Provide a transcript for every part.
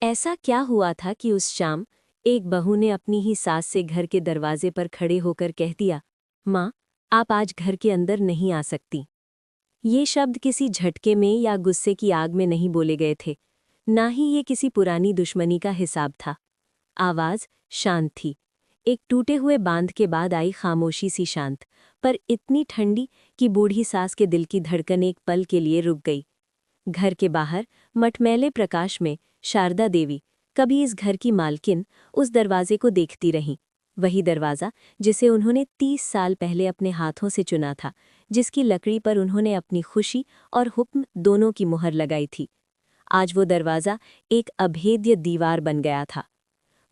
ऐसा क्या हुआ था कि उस शाम एक बहू ने अपनी ही सास से घर के दरवाजे पर खड़े होकर कह दिया, माँ, आप आज घर के अंदर नहीं आ सकती। ये शब्द किसी झटके में या गुस्से की आग में नहीं बोले गए थे, ना ही ये किसी पुरानी दुश्मनी का हिसाब था। आवाज शांत थी, एक टूटे हुए बांध के बाद आई खामोशी सी शांत, पर इतनी ठंडी कि बूढ़ी सास के दिल की धड़कन एक पल के लिए रुक गई। घर के बाहर मटमैले प्रकाश में शारदा देवी, कभी इस घर की मालकिन, उस दरवाजे को देखती रहीं। वही दरवाज़ा जिसे उन्होंने 30 साल पहले अपने हाथों से चुना था, जिसकी लकड़ी पर उन्होंने अपनी खुशी और हुक्म दोनों की मुहर लगाई थी। आज वो दरवाज़ा एक अभेद्य दीवार बन गया था।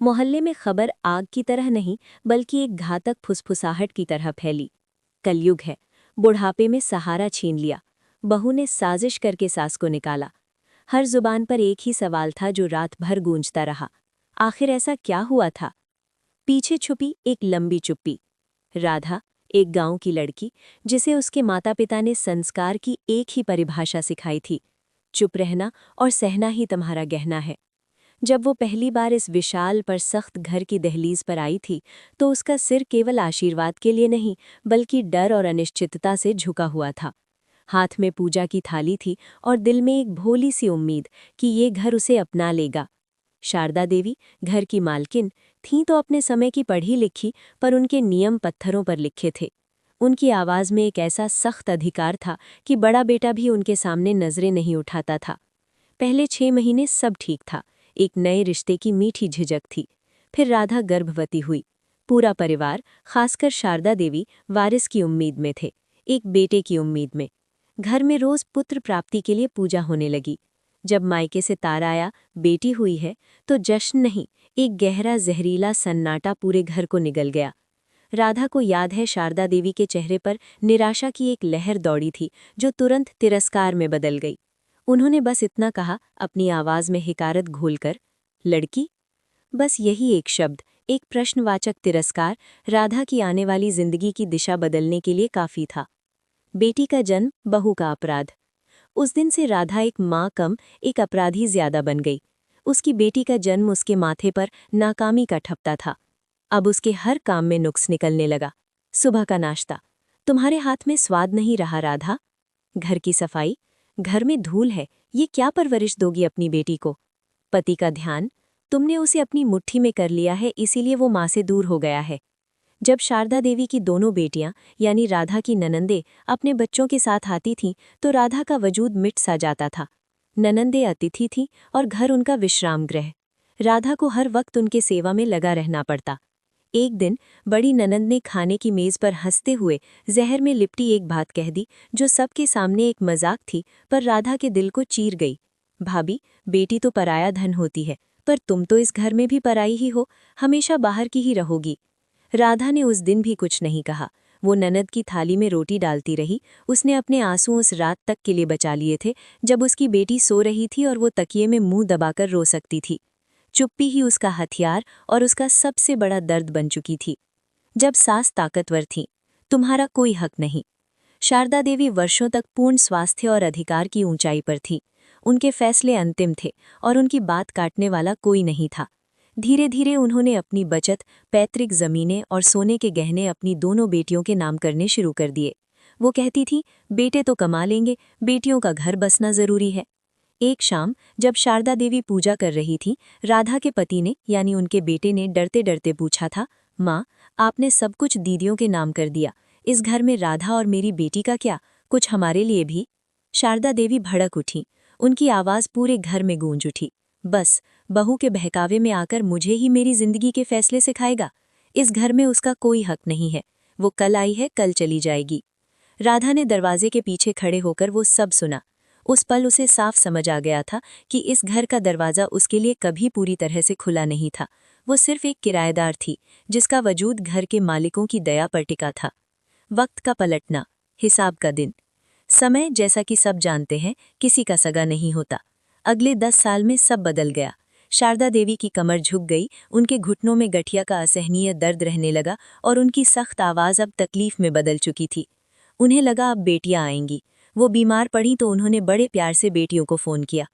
मोहल्ले में खबर आग की तरह नहीं, बल्कि एक घातक फुसफुसाहट की तरह फैली। कलयुग है, बुढ़ापे में सहारा छीन लिया। बहू ने साजिश करके सास को निकाला। हर जुबान पर एक ही सवाल था जो रात भर गूंजता रहा, आखिर ऐसा क्या हुआ था? पीछे छुपी एक लंबी चुप्पी। राधा, एक गांव की लड़की, जिसे उसके माता पिता ने संस्कार की एक ही परिभाषा सिखाई थी, चुप रहना और सहना ही तुम्हारा गहना है। जब वो पहली बार इस विशाल पर सख्त घर की दहलीज पर आई थी, तो उसका सिर केवल आशीर्वाद के लिए नहीं, बल्कि डर और अनिश्चितता से झुका हुआ था। हाथ में पूजा की थाली थी और दिल में एक भोली सी उम्मीद कि ये घर उसे अपना लेगा। शारदा देवी, घर की मालकिन, थीं तो अपने समय की पढ़ी लिखी, पर उनके नियम पत्थरों पर लिखे थे। उनकी आवाज़ में एक ऐसा सख्त अधिकार था कि बड़ा बेटा भी उनके सामने नजरें नहीं उठाता था। पहले 6 महीने सब ठीक था, एक नए रिश्ते की मीठी झिझक थी। फिर राधा गर्भवती हुई। पूरा परिवार, खासकर शारदा देवी, वारिस की उम्मीद में थे, एक बेटे की उम्मीद में। घर में रोज पुत्र प्राप्ति के लिए पूजा होने लगी। जब मायके से तार आया, बेटी हुई है, तो जश्न नहीं, एक गहरा जहरीला सन्नाटा पूरे घर को निगल गया। राधा को याद है, शारदा देवी के चेहरे पर निराशा की एक लहर दौड़ी थी, जो तुरंत तिरस्कार में बदल गई। उन्होंने बस इतना कहा, अपनी आवाज में हिकारत घोलकर, लड़की। बस यही एक शब्द, एक प्रश्नवाचक तिरस्कार, राधा की आने वाली जिंदगी की दिशा बदलने के लिए काफी था। बेटी का जन्म, बहू का अपराध। उस दिन से राधा एक माँ कम, एक अपराधी ज्यादा बन गई। उसकी बेटी का जन्म उसके माथे पर नाकामी का ठप्पा था। अब उसके हर काम में नुक्स निकलने लगा। सुबह का नाश्ता, तुम्हारे हाथ में स्वाद नहीं रहा राधा। घर की सफाई, घर में धूल है, ये क्या परवरिश दोगी अपनी बेटी को। पति का ध्यान, तुमने उसे अपनी मुट्ठी में कर लिया है, इसीलिए वो माँ से दूर हो गया है। जब शारदा देवी की दोनों बेटियां, यानी राधा की ननंदे, अपने बच्चों के साथ आती थीं, तो राधा का वजूद मिट सा जाता था। ननंदे अतिथि थीं और घर उनका विश्राम गृह। राधा को हर वक्त उनके सेवा में लगा रहना पड़ता। एक दिन बड़ी ननंद ने खाने की मेज पर हंसते हुए जहर में लिपटी एक बात कह दी, जो सबके सामने एक मजाक थी, पर राधा के दिल को चीर गई। भाभी, बेटी तो पराया धन होती है, पर तुम तो इस घर में भी पराई ही हो, हमेशा बाहर की ही रहोगी। राधा ने उस दिन भी कुछ नहीं कहा। वो ननद की थाली में रोटी डालती रही। उसने अपने आंसू उस रात तक के लिए बचा लिए थे, जब उसकी बेटी सो रही थी और वो तकिए में मुंह दबाकर रो सकती थी। चुप्पी ही उसका हथियार और उसका सबसे बड़ा दर्द बन चुकी थी। जब सास ताकतवर थी, तुम्हारा कोई हक नहीं। शारदा देवी वर्षों तक पूर्ण स्वास्थ्य और अधिकार की ऊंचाई पर थी। उनके फैसले अंतिम थे और उनकी बात काटने वाला कोई नहीं था। धीरे धीरे उन्होंने अपनी बचत, पैतृक जमीनें और सोने के गहने अपनी दोनों बेटियों के नाम करने शुरू कर दिए। वो कहती थी, बेटे तो कमा लेंगे, बेटियों का घर बसना जरूरी है। एक शाम जब शारदा देवी पूजा कर रही थी, राधा के पति ने, यानी उनके बेटे ने, डरते डरते पूछा था, माँ, आपने सब कुछ दीदियों के नाम कर दिया, इस घर में राधा और मेरी बेटी का क्या, कुछ हमारे लिए भी? शारदा देवी भड़क उठी। उनकी आवाज़ पूरे घर में गूंज उठी। बस, बहू के बहकावे में आकर मुझे ही मेरी जिंदगी के फैसले सिखाएगा? इस घर में उसका कोई हक नहीं है। वो कल आई है, कल चली जाएगी। राधा ने दरवाजे के पीछे खड़े होकर वो सब सुना। उस पल उसे साफ समझ आ गया था कि इस घर का दरवाज़ा उसके लिए कभी पूरी तरह से खुला नहीं था। वो सिर्फ एक किराएदार थी, जिसका वजूद घर के मालिकों की दया पर टिका था। वक्त का पलटना, हिसाब का दिन। समय, जैसा कि सब जानते हैं, किसी का सगा नहीं होता। अगले 10 साल में सब बदल गया। शारदा देवी की कमर झुक गई, उनके घुटनों में गठिया का असहनीय दर्द रहने लगा और उनकी सख्त आवाज़ अब तकलीफ में बदल चुकी थी। उन्हें लगा अब बेटियां आएंगी। वो बीमार पड़ी तो उन्होंने बड़े प्यार से बेटियों को फ़ोन किया,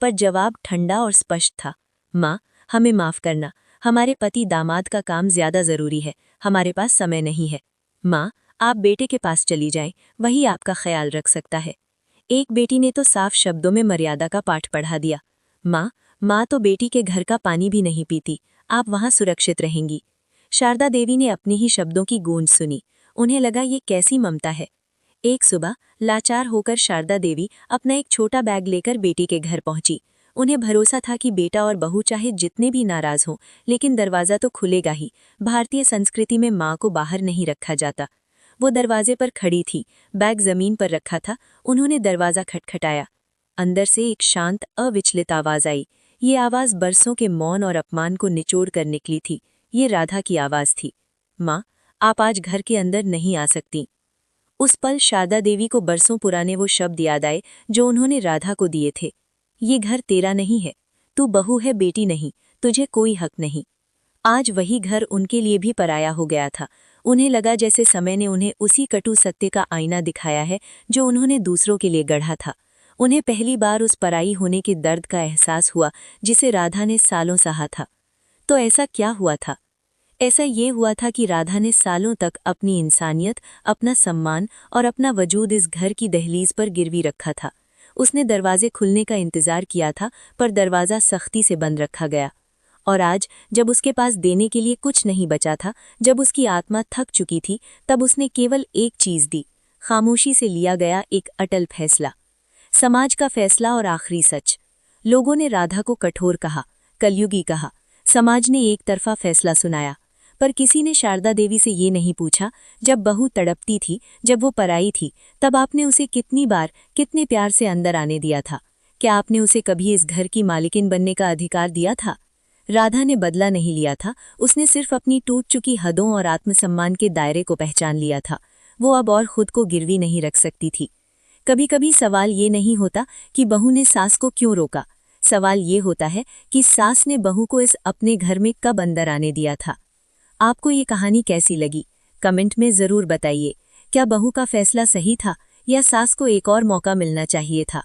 पर जवाब ठंडा और स्पष्ट था, माँ, हमें माफ करना, हमारे पति दामाद का काम ज्यादा जरूरी है, हमारे पास समय नहीं है। माँ, आप बेटे के पास चली जाएं, वही आपका ख्याल रख सकता है। एक बेटी ने तो साफ शब्दों में मर्यादा का पाठ पढ़ा दिया। माँ तो बेटी के घर का पानी भी नहीं पीती, आप वहां सुरक्षित रहेंगी। शारदा देवी ने अपने ही शब्दों की गूंज सुनी। उन्हें लगा ये कैसी ममता है। एक सुबह लाचार होकर शारदा देवी अपना एक छोटा बैग लेकर बेटी के घर पहुंची। उन्हें भरोसा था कि बेटा और बहू चाहे जितने भी नाराज हों, लेकिन दरवाज़ा तो खुलेगा ही। भारतीय संस्कृति में माँ को बाहर नहीं रखा जाता। वो दरवाजे पर खड़ी थी, बैग जमीन पर रखा था। उन्होंने दरवाज़ा खटखटाया। अंदर से एक शांत अविचलित आवाज़ आई। ये आवाज़ बरसों के मौन और अपमान को निचोड़ कर निकली थी। ये राधा की आवाज़ थी। माँ, आप आज घर के अंदर नहीं आ सकती। उस पल शारदा देवी को बरसों पुराने वो शब्द याद आए जो उन्होंने राधा को दिए थे। ये घर तेरा नहीं है, तू बहू है, बेटी नहीं, तुझे कोई हक नहीं। आज वही घर उनके लिए भी पराया हो गया था। उन्हें लगा जैसे समय ने उन्हें उसी कटु सत्य का आईना दिखाया है जो उन्होंने दूसरों के लिए गढ़ा था। उन्हें पहली बार उस पराई होने के दर्द का एहसास हुआ जिसे राधा ने सालों सहा था। तो ऐसा क्या हुआ था? ऐसा ये हुआ था कि राधा ने सालों तक अपनी इंसानियत, अपना सम्मान और अपना वजूद इस घर की दहलीज पर गिरवी रखा था। उसने दरवाजे खुलने का इंतजार किया था, पर दरवाज़ा सख्ती से बंद रखा गया। और आज जब उसके पास देने के लिए कुछ नहीं बचा था, जब उसकी आत्मा थक चुकी थी, तब उसने केवल एक चीज़ दी। खामोशी से लिया गया एक अटल फैसला। समाज का फैसला और आखिरी सच। लोगों ने राधा को कठोर कहा, कलयुगी कहा। समाज ने एक तरफा फैसला सुनाया, पर किसी ने शारदा देवी से ये नहीं पूछा, जब बहू तड़पती थी, जब वो पराई थी, तब आपने उसे कितनी बार, कितने प्यार से अंदर आने दिया था? क्या आपने उसे कभी इस घर की मालिकिन बनने का अधिकार दिया था? राधा ने बदला नहीं लिया था, उसने सिर्फ अपनी टूट चुकी हदों और आत्मसम्मान के दायरे को पहचान लिया था। वो अब और खुद को गिरवी नहीं रख सकती थी। कभी कभी सवाल ये नहीं होता कि बहू ने सास को क्यों रोका, सवाल ये होता है कि सास ने बहू को इस अपने घर में कब अंदर आने दिया था। आपको ये कहानी कैसी लगी? कमेंट में ज़रूर बताइए। क्या बहू का फैसला सही था या सास को एक और मौका मिलना चाहिए था?